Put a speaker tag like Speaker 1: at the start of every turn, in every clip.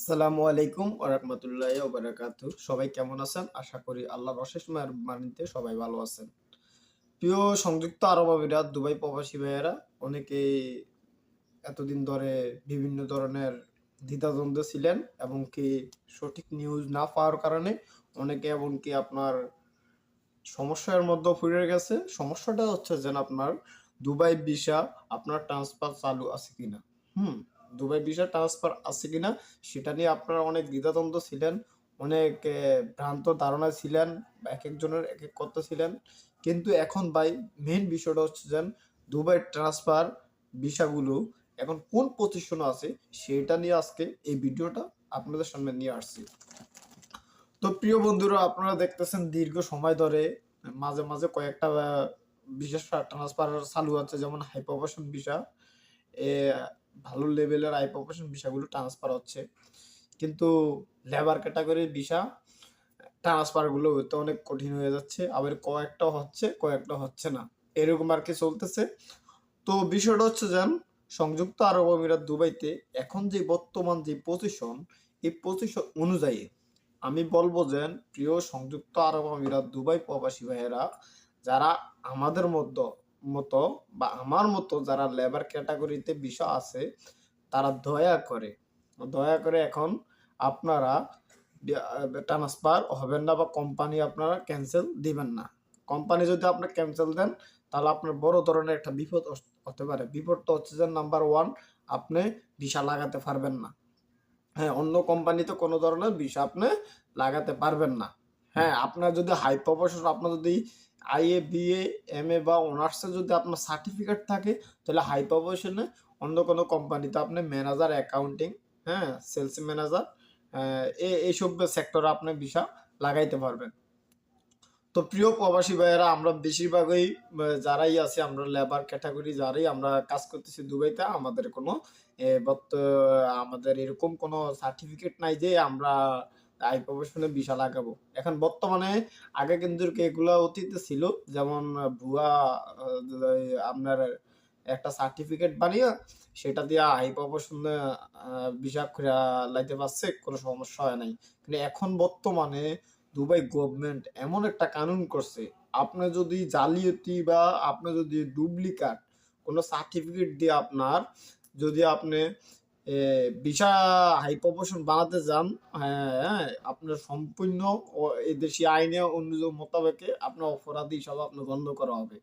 Speaker 1: আসসালামু আলাইকুম ওয়া রাহমাতুল্লাহি ওয়া বারাকাতুহু। সবাই কেমন আছেন? আশা করি আল্লাহর অশেষ মেহেরবানিতে সবাই ভালো আছেন। প্রিয় সংযুক্ত আরব আমিরাত দুবাই প্রবাসী ভাইয়েরা, অনেকেই এতদিন ধরে বিভিন্ন ধরনের দ্বিধাদ্বন্দ্বে ছিলেন এবং কি সঠিক নিউজ না পাওয়ার কারণে অনেকে এমনকি আপনার সমস্যার মধ্যে পড়ে গেছে। সমস্যাটা হচ্ছে যেন আপনার দুবাই ভিসা আপনার ট্রান্সফার চালু আছে কিনা। হুম, দুবাই ভিসা ট্রান্সফার আছে কিনা সেটা নিয়ে আপনারা অনেক দ্বিধাদ্বন্দ্ব ছিলেন, অনেক ভ্রান্ত ধারণায় ছিলেন, একেকজনের একেক কথা ছিলেন। কিন্তু এখন ভাই মেইন বিষয়টা হচ্ছে যেন দুবাই ট্রান্সফার ভিসাগুলো এখন কোন পজিশনে আছে সেটা নিয়ে আজকে এই ভিডিওটা আপনাদের সামনে নিয়ে আসছি। তো প্রিয় বন্ধুরা, আপনারা দেখতেছেন দীর্ঘ সময় ধরে মাঝে মাঝে কয়েকটা বিশেষ ট্রান্সফার চালু আছে, যেমন হাই প্রফেশন ভিসা। এ ভালো লেভেলের হাই প্রফেশন ভিসাগুলো ট্রান্সফার হচ্ছে, কিন্তু লেবার ক্যাটাগরির ভিসা ট্রান্সফার গুলো হতে অনেক কঠিন হয়ে যাচ্ছে। আবার কয়েকটা হচ্ছে, কয়েকটা হচ্ছে না, এরকম আর কি চলতেছে। তো বিষয়টা হচ্ছে যেন সংযুক্ত আরব আমিরাত দুবাইতে এখন যে বর্তমান যে পজিশন, এই পজিশন অনুযায়ী আমি বলবো যে প্রিয় সংযুক্ত আরব আমিরাত দুবাই প্রবাসী ভাইয়েরা, যারা আমাদের মতো বা আমার মতো যারা লেবার ক্যাটাগরিতে বিষয় আছে, তারা দয়া করে এখন আপনারা ট্রান্সফার হবেন না বা কোম্পানি আপনারা ক্যান্সেল দিবেন না। কোম্পানি যদি আপনি ক্যান্সেল দেন তাহলে আপনার বড় ধরনের একটা বিপদ হতে পারে। বিপদটা হচ্ছে যে নাম্বার ওয়ান, আপনি ভিসা লাগাতে পারবেন না। হ্যাঁ, অন্য কোম্পানিতে কোনো ধরনের ভিসা আপনি লাগাতে পারবেন না। হ্যাঁ, আপনার যদি হাই প্রফেশন, আপনার যদি আইএ, বিএ, এমএ বা অনার্সে যদি আপনার সার্টিফিকেট থাকে, তাহলে হাই প্রফেশনে অন্য কোনো কোম্পানিতে আপনি ম্যানেজার, অ্যাকাউন্টিং, হ্যাঁ, সেলস ম্যানেজার, এইসব সেক্টরে আপনি ভিসা লাগাইতে পারবেন। তো প্রিয় প্রবাসী ভাইয়েরা, আমরা বেশিরভাগই যারাই আছি, আমরা লেবার ক্যাটাগরি যারাই আমরা কাজ করতেছি দুবাইতে, আমাদের কোনো আমাদের এরকম কোনো সার্টিফিকেট নাই যে আমরা হাই প্রফেশনে ভিসা লাগাবো এখন বর্তমানে। আগে কিন্তু এগুলো অতীতে ছিল, যেমন ভুয়া আপনার একটা সার্টিফিকেট বানিয়ে সেটা দিয়ে হাই প্রফেশনে ভিসা করে লাইতে পারছে, কোনো সমস্যা হয় নাই। কিন্তু এখন বর্তমানে দুবাই গভর্নমেন্ট এমন একটা কানুন করছে, আপনি যদি জালিয়াতি বা আপনি যদি ডুপ্লিকেট কোনো সার্টিফিকেট দিয়ে আপনার যদি আপনি ভিসা হাই প্রফেশন বানাতে যান, হ্যাঁ, আপনার সম্পূর্ণ এই দেশি আইনে অনুযায়ী মোতাবেকে আপনার অপরাধী হিসাবে আপনার গণ্য করা হবে।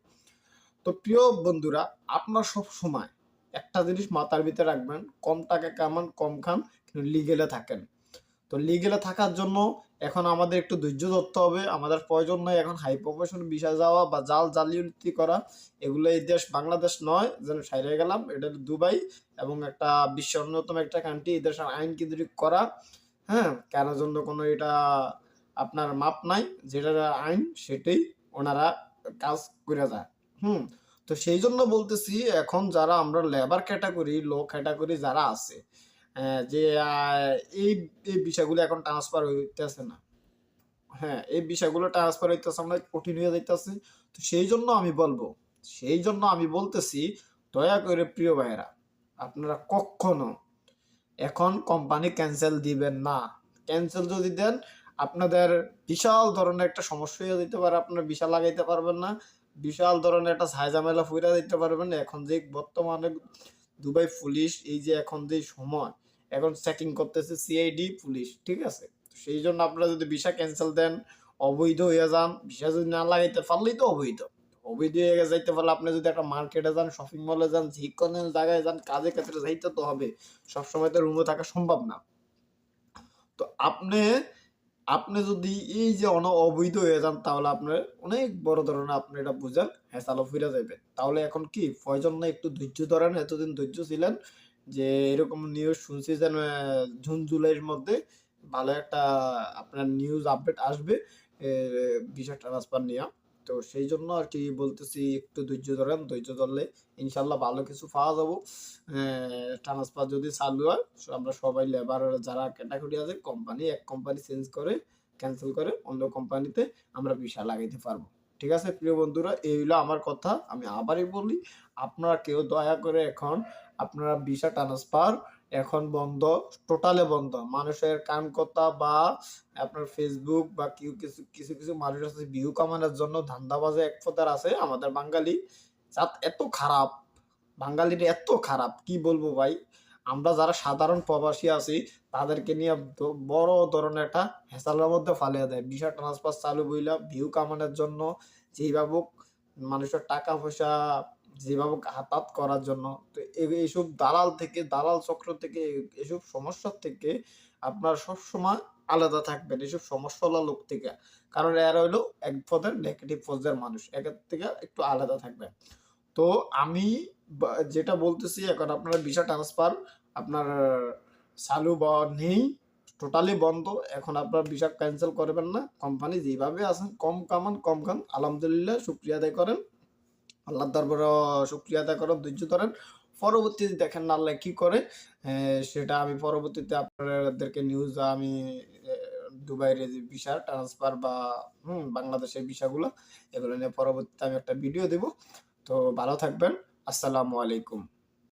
Speaker 1: তো প্রিয় বন্ধুরা, আপনার সব সময় একটা জিনিস মাথার ভিতরে রাখবেন, কম টাকা কামান, কম খান, কিন্তু লিগেলে থাকেন। তো লিগেলে থাকার জন্য এখন আমাদের একটু ধৈর্য ধরতে হবে। আমাদের প্রয়োজন নয় এখন হাই প্রফেশন ভিসা যাওয়া বা জালিয়াতি করা। এগুলো এই দেশ বাংলাদেশ নয়, যেন সাইরে গেলাম, এটা দুবাই এবং একটা বিশ্বের অন্যতম একটা কান্ট্রি। এই দেশের আইন কেন্দ্রিক করা, হ্যাঁ, কেন জন্য কোনো এটা আপনার মাপ নাই, যেটা আইন সেটাই ওনারা কাজ করে যায়। হুম, তো সেই জন্য বলতেছি, এখন যারা আমরা লেবার ক্যাটাগরি, লো ক্যাটাগরি যারা আছে, যে এই এই বিষয়গুলো এখন ট্রান্সফার হইতেছে না। হ্যাঁ, এই বিষয়গুলো ট্রান্সফার হইতেছে, আমরা কঠিন হয়ে যাইতেছে। তো সেই জন্য আমি বলতেছি, দয়া করে প্রিয় ভাইয়েরা, আপনারা কখনো এখন কোম্পানি ক্যান্সেল দিবেন না। ক্যান্সেল যদি দেন, আপনাদের বিশাল ধরনের একটা সমস্যা হয়ে যেতে পারে, আপনার ভিসা লাগাইতে পারবেন না, বিশাল ধরনের একটা ঝামেলা ফুইরা দিতে পারবেন। এখন যে বর্তমানে দুবাই পুলিশ, এই যে এখন যে সময়, এখন চেকিং করতেছে সিআইডি পুলিশ, ঠিক আছে? সেই জন্য আপনারা যদি ভিসা ক্যান্সেল দেন, অবৈধ হয়ে যান। ভিসা যদি না লাগাইতে পারলেই তো অবৈধ। অবৈধ হয়ে যাইতে পারলে আপনি যদি একটা মার্কেটে যান, শপিং মলে যান, যে কোনো জায়গায় যান, কাজে ক্ষেত্রে যাইতে তো হবে। সবসময় তো রুমে থাকা সম্ভব না। তো আপনি যদি এই যে অবৈধ হয়ে যান, তাহলে আপনার অনেক বড় ধরনের, আপনি এটা বুঝেন, হ্যাঁসালো ফিরে যাবে। তাহলে এখন কি প্রয়োজন না একটু ধৈর্য ধরেন? এতদিন ধৈর্য ছিলেন, যে এরকম নিউজ শুনছি যেন জুন জুলাইয়ের মধ্যে ভালো একটা আপনার নিউজ আপডেট আসবে ভিসা ট্রান্সফার নিয়ে। তো সেই জন্য আর কি বলতেছি, একটু ধৈর্য ধরেন। ধৈর্য ধরলে ইনশাল্লাহ ভালো কিছু পাওয়া যাবো। ট্রান্সফার যদি চালু হয়, আমরা সবাই লেবার যারা ক্যাটাগরি আছে, কোম্পানি এক কোম্পানি চেঞ্জ করে ক্যান্সেল করে অন্য কোম্পানিতে আমরা ভিসা লাগাইতে পারবো। ঠিক আছে প্রিয় বন্ধুরা, এই হলো আমার কথা। আমি আবারই বলি, আপনারা কেউ দয়া করে এখন আপনারা ভিসা ট্রান্সফার এখন বন্ধ, টোটালে বন্ধ। মানুষের কান কথা বা আপনার ফেসবুক বা কিছু কিছু কিছু মানুষ আছে ভিউ কামানোর জন্য ধান্দাবাজে এক প্রকার আছে আমাদের বাঙালি জাত এত খারাপ, বাঙালির এত খারাপ কি বলবো ভাই। আমরা যারা সাধারণ প্রবাসী আছি তাদেরকে নিয়ে বড় ধরনের একটা হেসালের মধ্যে ফালিয়ে দেয়। ভিসা ট্রান্সফার চালু বইলা ভিউ কামানোর জন্য যেভাবে মানুষের টাকা পয়সা যেভাবে হাতাত করার জন্য। তো এইসব দালাল থেকে, দালাল চক্র থেকে, এসব সমস্যার থেকে আপনার সবসময় আলাদা থাকবেন এসব সমস্যাওয়ালা লোক থেকে। কারণ এরা হইলো এক পদের নেগেটিভ পর্যায়ের মানুষ, একের থেকে একটু আলাদা থাকবেন। তো আমি যেটা বলতেছি, এখন আপনার ভিসা ট্রান্সফার আপনার চালু বা নেই, টোটালি বন্ধ। এখন আপনার ভিসা ক্যান্সেল করবেন না, কোম্পানি যেভাবে আছেন কম কামান কম খান, আলহামদুলিল্লাহ শুক্রিয়া আদায় করেন, আল্লাহর দরবারে শুক্রিয়া আদায় করেন, ধৈর্য ধরেন। পরবর্তীতে দেখেন না আল্লাহ কি করে, সেটা আমি পরবর্তীতে আপনাদেরকে নিউজ আমি দুবাইয়ের যে ভিসা ট্রান্সফার বা বাংলাদেশের ভিসাগুলো এগুলো নিয়ে পরবর্তীতে আমি একটা ভিডিও দেব। তো ভালো থাকবেন। আসসালামু আলাইকুম।